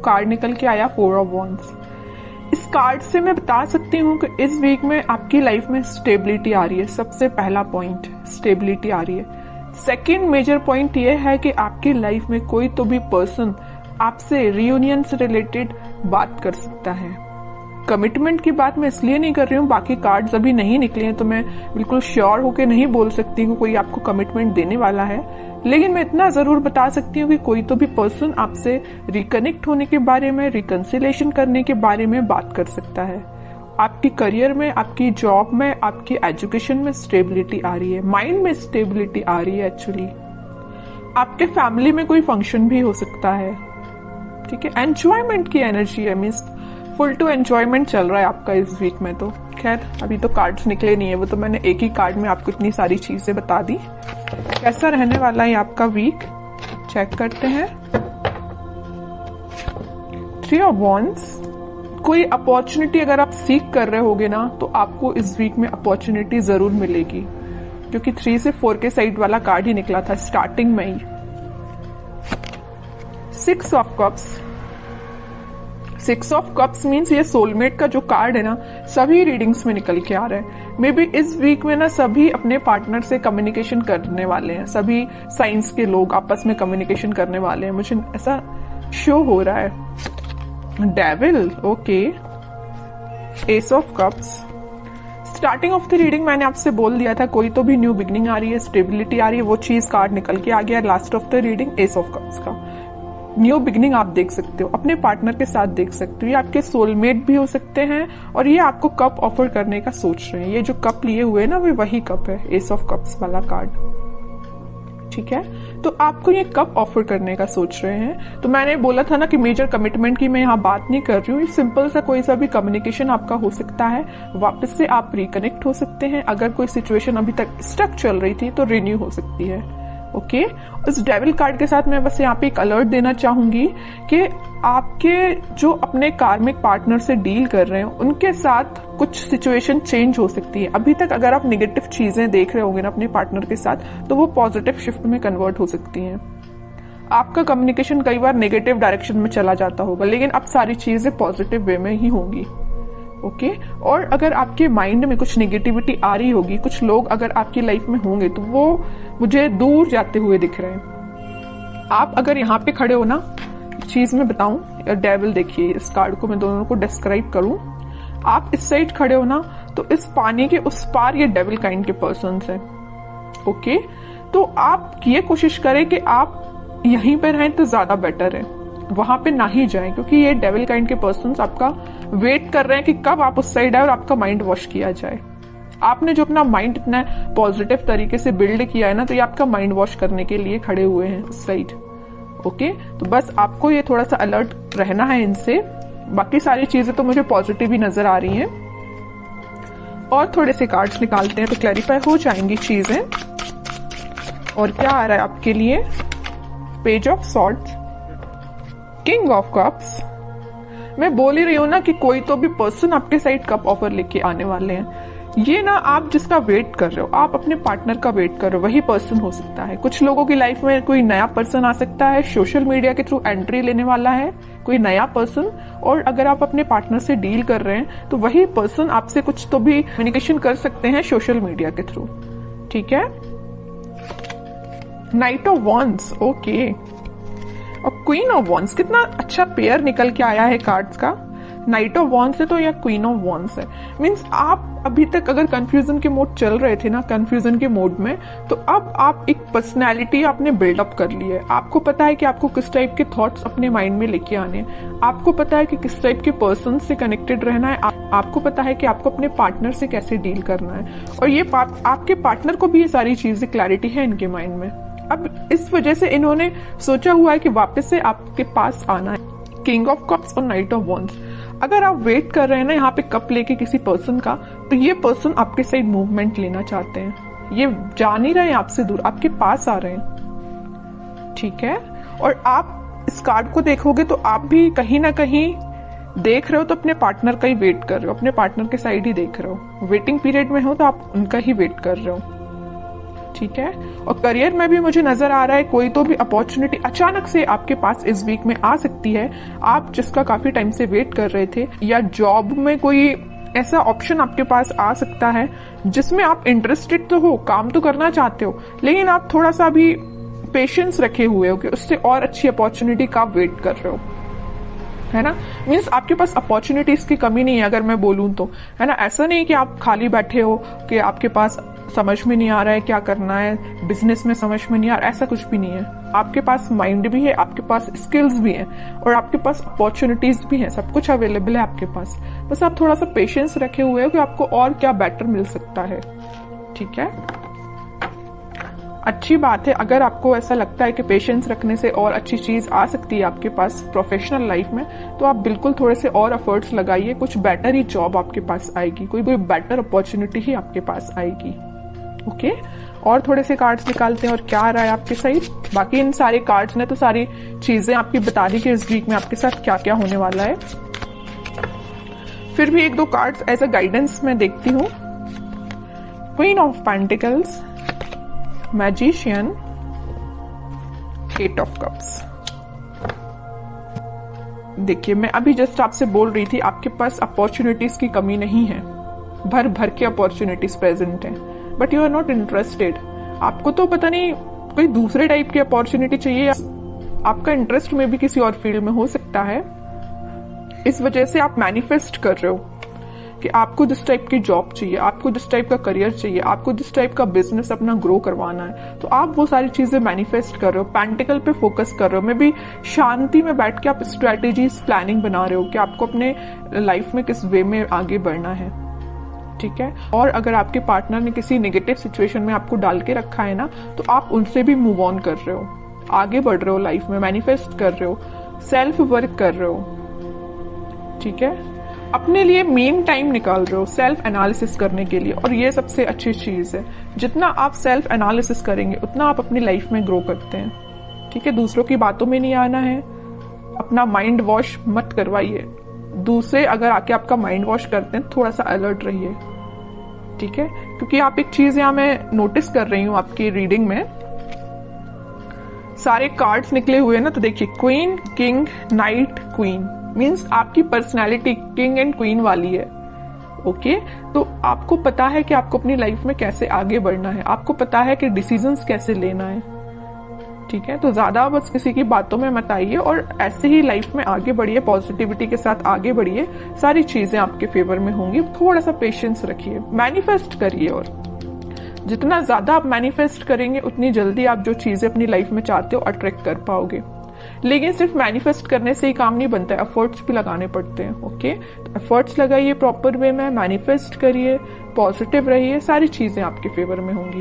Card निकल के आया 4 ऑफ वॉन्ड्स। इस कार्ड से मैं बता सकती हूँ कि इस वीक में आपकी लाइफ में स्टेबिलिटी आ रही है। सबसे पहला पॉइंट स्टेबिलिटी आ रही है। सेकेंड मेजर पॉइंट ये है कि आपकी लाइफ में कोई तो भी पर्सन आपसे रियूनियन से रिलेटेड बात कर सकता है। कमिटमेंट की बात मैं इसलिए नहीं कर रही हूँ, बाकी कार्ड्स अभी नहीं निकले हैं तो मैं बिल्कुल श्योर होके नहीं बोल सकती हूँ कोई आपको कमिटमेंट देने वाला है, लेकिन मैं इतना जरूर बता सकती हूँ कि कोई तो भी पर्सन आपसे रिकनेक्ट होने के बारे में, रिकंसिलेशन करने के बारे में बात कर सकता है। आपकी करियर में, आपकी जॉब में, आपकी एजुकेशन में स्टेबिलिटी आ रही है, माइंड में स्टेबिलिटी आ रही है। एक्चुअली आपके फैमिली में कोई फंक्शन भी हो सकता है, ठीक है। एंजॉयमेंट की एनर्जी है, मीन्स फुल टू एंजॉयमेंट चल रहा है आपका इस वीक में। तो खैर अभी तो कार्ड्स निकले नहीं है, वो तो मैंने एक ही कार्ड में आपको इतनी सारी चीजें बता दी। कैसा रहने वाला है आपका वीक, चेक करते हैं। 3 ऑफ वॉन्ड्स। कोई अपॉर्चुनिटी अगर आप सीख कर रहे होगे ना तो आपको इस वीक में अपॉर्चुनिटी जरूर मिलेगी, क्योंकि 3 से 4 के साइड वाला कार्ड ही निकला था स्टार्टिंग में ही। 6 of cups. 6 of cups means ये सोलमेट का जो कार्ड है ना, सभी रीडिंग्स में निकल के आ रहा है। मे बी इस वीक में ना सभी अपने पार्टनर से कम्युनिकेशन करने वाले हैं, सभी साइंस के लोग आपस में कम्युनिकेशन करने वाले हैं, मुझे ऐसा शो हो रहा है। Devil, okay. S of cups. Starting of the reading मैंने आपसे बोल दिया था कोई तो भी न्यू बिगनिंग आ रही है, स्टेबिलिटी आ रही है, वो चीज कार्ड निकल के आ गया। Last of the reading S of cups का न्यू बिगनिंग आप देख सकते हो, अपने पार्टनर के साथ देख सकते हो। ये आपके सोलमेट भी हो सकते हैं और ये आपको कप ऑफर करने का सोच रहे हैं। ये जो कप लिए हुए हैं ना, वो वही कप है, एस ऑफ कप्स वाला कार्ड, ठीक है। तो आपको ये कप ऑफर करने का सोच रहे हैं। तो मैंने बोला था ना कि मेजर कमिटमेंट की मैं यहाँ बात नहीं कर रही हूँ, सिंपल सा कोई सा भी कम्युनिकेशन आपका हो सकता है, वापस से आप रिकनेक्ट हो सकते हैं। अगर कोई सिचुएशन अभी तक स्टक चल रही थी तो रिन्यू हो सकती है, ओके। इस डेविल कार्ड के साथ मैं बस यहाँ पे एक अलर्ट देना चाहूंगी कि आपके जो अपने कार्मिक पार्टनर से डील कर रहे हैं उनके साथ कुछ सिचुएशन चेंज हो सकती है। अभी तक अगर आप नेगेटिव चीजें देख रहे होंगे ना अपने पार्टनर के साथ, तो वो पॉजिटिव शिफ्ट में कन्वर्ट हो सकती हैं। आपका कम्युनिकेशन कई बार नेगेटिव डायरेक्शन में चला जाता होगा, लेकिन अब सारी चीजें पॉजिटिव वे में ही होंगी, ओके। और अगर आपके माइंड में कुछ नेगेटिविटी आ रही होगी, कुछ लोग अगर आपकी लाइफ में होंगे तो वो मुझे दूर जाते हुए दिख रहे हैं। आप अगर यहाँ पे खड़े हो ना, चीज मैं बताऊं, डेविल देखिए, इस कार्ड को मैं दोनों को डिस्क्राइब करूं। आप इस साइड खड़े हो ना, तो इस पानी के उस पार ये डेविल काइंड के पर्सन है, ओके। तो आप ये कोशिश करें कि आप यहीं पे रहें तो ज्यादा बेटर है, वहां पे ना ही जाएं, क्योंकि ये डेविल काइंड के पर्सन्स आपका वेट कर रहे हैं कि कब आप उस साइड आए और आपका माइंड वॉश किया जाए। आपने जो अपना माइंड इतना पॉजिटिव तरीके से बिल्ड किया है ना, तो ये आपका माइंड वॉश करने के लिए खड़े हुए हैं उस साइड, ओके। तो बस आपको ये थोड़ा सा अलर्ट रहना है इनसे। बाकी सारी चीजें तो मुझे पॉजिटिव ही नजर आ रही हैं। और थोड़े से कार्ड्स निकालते हैं तो क्लैरिफाई हो जाएंगी चीजें। और क्या आ रहा है आपके लिए, page of swords, king of cups. मैं बोल ही रही हूं ना कि कोई तो भी पर्सन आपके साइड कप ऑफर लेके आने वाले हैं। ये ना आप जिसका वेट कर रहे हो, आप अपने पार्टनर का वेट कर रहे हो, वही पर्सन हो सकता है। कुछ लोगों की लाइफ में कोई नया पर्सन आ सकता है, सोशल मीडिया के थ्रू एंट्री लेने वाला है कोई नया पर्सन। और अगर आप अपने पार्टनर से डील कर रहे हैं तो वही पर्सन आपसे कुछ तो भी कम्युनिकेशन कर सकते हैं सोशल मीडिया के थ्रू, ठीक है। Night of wands, okay. और क्वीन ऑफ वॉन्ड्स, कितना अच्छा पेयर निकल के आया है कार्ड्स का। नाइट ऑफ वॉन्ड्स है तो या क्वीन ऑफ वॉन्ड्स है, मीन्स आप अभी तक अगर कंफ्यूजन के मोड चल रहे थे ना, कंफ्यूजन के मोड में, तो अब आप एक पर्सनैलिटी आपने बिल्डअप कर ली है। आपको पता है कि आपको किस टाइप के थॉट्स अपने माइंड में लेके आने हैं, आपको पता है कि किस टाइप के पर्सन से कनेक्टेड रहना है, आपको पता है कि आपको अपने पार्टनर से कैसे डील करना है। और ये आपके पार्टनर को भी ये सारी चीजें क्लैरिटी है इनके माइंड में। अब इस वजह से इन्होंने सोचा हुआ है कि वापस से आपके पास आना है। किंग ऑफ कप्स और नाइट ऑफ वॉन्ड्स। अगर आप वेट कर रहे हैं ना यहाँ पे कप लेके किसी पर्सन का, तो ये पर्सन आपके साइड मूवमेंट लेना चाहते हैं। ये जा नहीं रहे हैं आपसे दूर, आपके पास आ रहे हैं, ठीक है। और आप इस कार्ड को देखोगे तो आप भी कहीं ना कहीं देख रहे हो तो अपने पार्टनर का ही वेट कर रहे हो, अपने पार्टनर के साइड ही देख रहे हो। वेटिंग पीरियड में हो तो आप उनका ही वेट कर रहे हो, ठीक है। और करियर में भी मुझे नजर आ रहा है कोई तो भी अपॉर्चुनिटी अचानक से आपके पास इस वीक में आ सकती है, आप जिसका काफी टाइम से वेट कर रहे थे, या जॉब में कोई ऐसा ऑप्शन आपके पास आ सकता है जिसमें आप इंटरेस्टेड तो हो, काम तो करना चाहते हो, लेकिन आप थोड़ा सा भी पेशेंस रखे हुए हो कि उससे और अच्छी अपॉर्चुनिटी का वेट कर रहे हो, है ना। मीन्स आपके पास अपॉर्चुनिटीज की कमी नहीं है अगर मैं बोलूं तो, है ना। ऐसा नहीं कि आप खाली बैठे हो कि आपके पास समझ में नहीं आ रहा है क्या करना है, बिजनेस में समझ में नहीं आ रहा, ऐसा कुछ भी नहीं है। आपके पास माइंड भी है, आपके पास स्किल्स भी हैं और आपके पास अपॉर्चुनिटीज भी हैं, सब कुछ अवेलेबल है आपके पास। बस आप थोड़ा सा पेशेंस रखे हुए हो कि आपको और क्या बेटर मिल सकता है, ठीक है। अच्छी बात है अगर आपको ऐसा लगता है कि पेशेंस रखने से और अच्छी चीज आ सकती है आपके पास प्रोफेशनल लाइफ में, तो आप बिल्कुल थोड़े से और एफर्ट्स लगाइए, कुछ बेटर ही जॉब आपके पास आएगी, कोई बेटर अपॉर्चुनिटी ही आपके पास आएगी। ओके, और थोड़े से कार्ड्स निकालते हैं और क्या आ रहा है आपके साइड। बाकी इन सारे कार्ड्स ने तो सारी चीजें आपकी बता दी कि इस वीक में आपके साथ क्या क्या होने वाला है। फिर भी एक दो कार्ड्स एज अ गाइडेंस मैं देखती हूँ। Queen of pentacles, magician, eight of cups. देखिए मैं अभी जस्ट आपसे बोल रही थी आपके पास अपॉर्चुनिटीज की कमी नहीं है, भर भर के अपॉर्चुनिटीज प्रेजेंट है, but you are not interested. आपको तो पता नहीं कोई दूसरे टाइप की अपॉर्चुनिटी चाहिए, आपका इंटरेस्ट में भी किसी और फील्ड में हो सकता है, इस वजह से आप मैनिफेस्ट कर रहे हो कि आपको जिस टाइप की जॉब चाहिए, आपको जिस टाइप का करियर चाहिए, आपको जिस टाइप का बिजनेस अपना ग्रो करवाना है, तो आप वो सारी चीजें मैनिफेस्ट कर रहे हो, पेंटिकल पे फोकस कर रहे हो। मे बी शांति में बैठ के आप स्ट्रेटेजीज प्लानिंग बना रहे हो कि आपको अपने लाइफ में किस वे में आगे बढ़ना है, ठीक है। और अगर आपके पार्टनर ने किसी नेगेटिव सिचुएशन में आपको डाल के रखा है ना, तो आप उनसे भी मूव ऑन कर रहे हो, आगे बढ़ रहे हो लाइफ में, मैनिफेस्ट कर रहे हो, सेल्फ वर्क कर रहे हो, ठीक है। अपने लिए मेन टाइम निकाल रहे हो सेल्फ एनालिसिस करने के लिए, और ये सबसे अच्छी चीज है। जितना आप सेल्फ एनालिसिस करेंगे उतना आप अपनी लाइफ में ग्रो करते हैं, ठीक है। दूसरों की बातों में नहीं आना है, अपना माइंड वॉश मत करवाइए। दूसरे अगर आके आपका माइंड वॉश करते हैं, थोड़ा सा अलर्ट रहिए, ठीक है। क्योंकि आप एक चीज यहां मैं नोटिस कर रही हूं आपकी रीडिंग में, सारे कार्ड्स निकले हुए ना, तो देखिए queen, king, night, queen, means आपकी पर्सनैलिटी किंग एंड क्वीन वाली है। ओके, तो आपको पता है कि आपको अपनी लाइफ में कैसे आगे बढ़ना है, आपको पता है कि डिसीजंस कैसे लेना है, ठीक है। तो ज्यादा बस किसी की बातों में मत आइए और ऐसे ही लाइफ में आगे बढ़िए, पॉजिटिविटी के साथ आगे बढ़िए, सारी चीजें आपके फेवर में होंगी। थोड़ा सा पेशेंस रखिए, मैनिफेस्ट करिए, और जितना ज्यादा आप मैनिफेस्ट करेंगे उतनी जल्दी आप जो चीजें अपनी लाइफ में चाहते हो अट्रैक्ट कर पाओगे। लेकिन सिर्फ मैनिफेस्ट करने से ही काम नहीं बनता है, एफर्ट्स भी लगाने पड़ते हैं। ओके, तो एफर्ट्स लगाइए प्रॉपर वे में, मैनिफेस्ट करिए, पॉजिटिव रहिए, सारी चीजें आपके फेवर में होंगी।